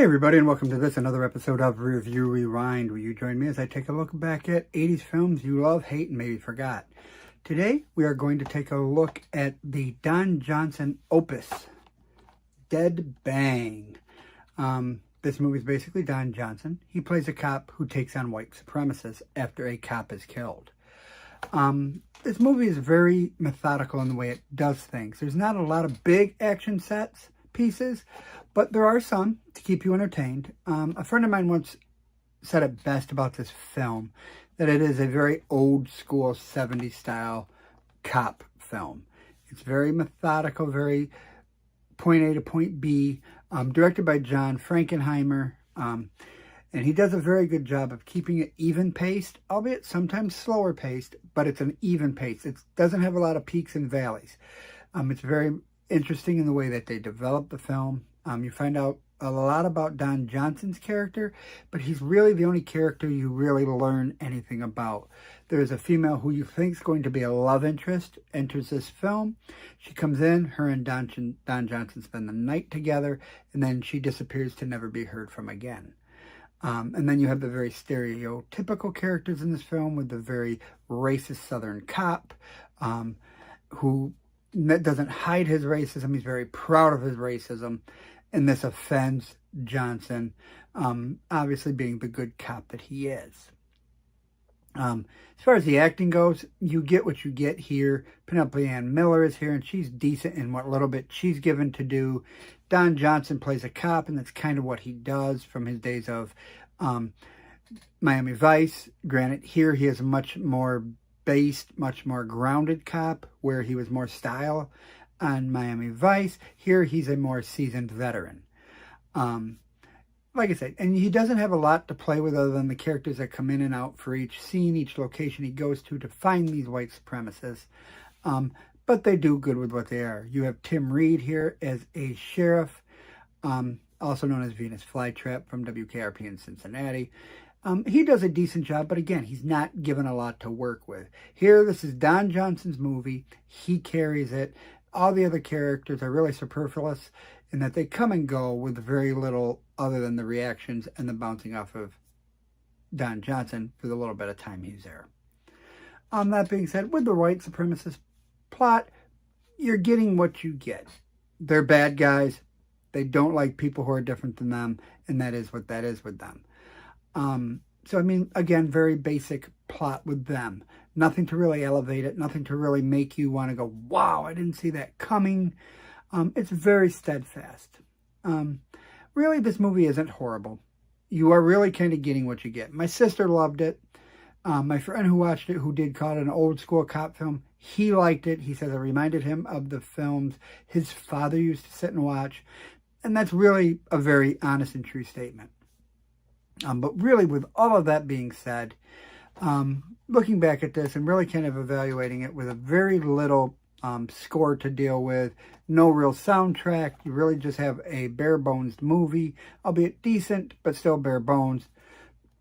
everybody, and welcome to another episode of Review Rewind, where you join me as I take a look back at 80s films you love, hate, and maybe forgot. Today, we are going to take a look at the Don Johnson opus, Dead Bang. This movie is basically Don Johnson. He plays a cop who takes on white supremacists after a cop is killed. This movie is very methodical in the way it does things. There's not a lot of big action pieces, but there are some to keep you entertained. A friend of mine once said it best about this film, that it is a very old school 70s style cop film. It's very methodical, very point A to point B, directed by John Frankenheimer, and he does a very good job of keeping it even paced, albeit sometimes slower paced, but it's an even pace. It doesn't have a lot of peaks and valleys. It's very interesting in the way that they develop the film. You find out a lot about Don Johnson's character, but he's really the only character you really learn anything about. There's a female who you think is going to be a love interest, enters this film. She comes in, her and Don Johnson spend the night together, and then she disappears to never be heard from again. And then you have the very stereotypical characters in this film with the very racist Southern cop who doesn't hide his racism. He's very proud of his racism. And this offends Johnson, obviously being the good cop that he is. As far as the acting goes, you get what you get here. Penelope Miller is here, and she's decent in what little bit she's given to do. Don Johnson plays a cop, and that's kind of what he does from his days of Miami Vice. Granted, here he is a much more based, much more grounded cop, where he was more style on Miami Vice. Here he's a more seasoned veteran. Like I said, and he doesn't have a lot to play with other than the characters that come in and out for each scene, each location he goes to find these white supremacists. But they do good with what they are. You have Tim Reed here as a sheriff, also known as Venus Flytrap from WKRP in Cincinnati. He does a decent job, but again, he's not given a lot to work with. Here, this is Don Johnson's movie. He carries it. All the other characters are really superfluous in that they come and go with very little other than the reactions and the bouncing off of Don Johnson for the little bit of time he's there. That being said, with the white supremacist plot, you're getting what you get. They're bad guys. They don't like people who are different than them, and that is what that is with them. So, I mean, again, very basic plot with them. Nothing to really elevate it. Nothing to really make you want to go, wow, I didn't see that coming. It's very steadfast. Really, this movie isn't horrible. You are really kind of getting what you get. My sister loved it. My friend who watched it, who did call it an old school cop film, he liked it. He says it reminded him of the films his father used to sit and watch. And that's really a very honest and true statement. But really, with all of that being said, looking back at this and really kind of evaluating it with a very little score to deal with, no real soundtrack, you really just have a bare-bones movie, albeit decent, but still bare bones.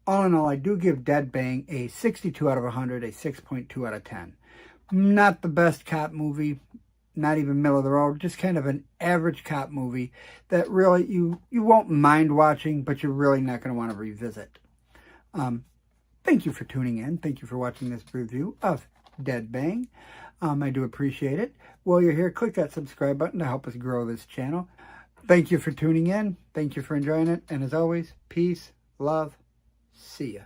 All in all, I do give Dead Bang a 62 out of 100, a 6.2 out of 10. Not the best cop movie, not even middle of the road, just kind of an average cop movie that really you won't mind watching, but you're really not going to want to revisit. Thank you for tuning in. Thank you for watching this review of Dead Bang. I do appreciate it. While you're here, click that subscribe button to help us grow this channel. Thank you for tuning in. Thank you for enjoying it. And as always, peace, love, see ya.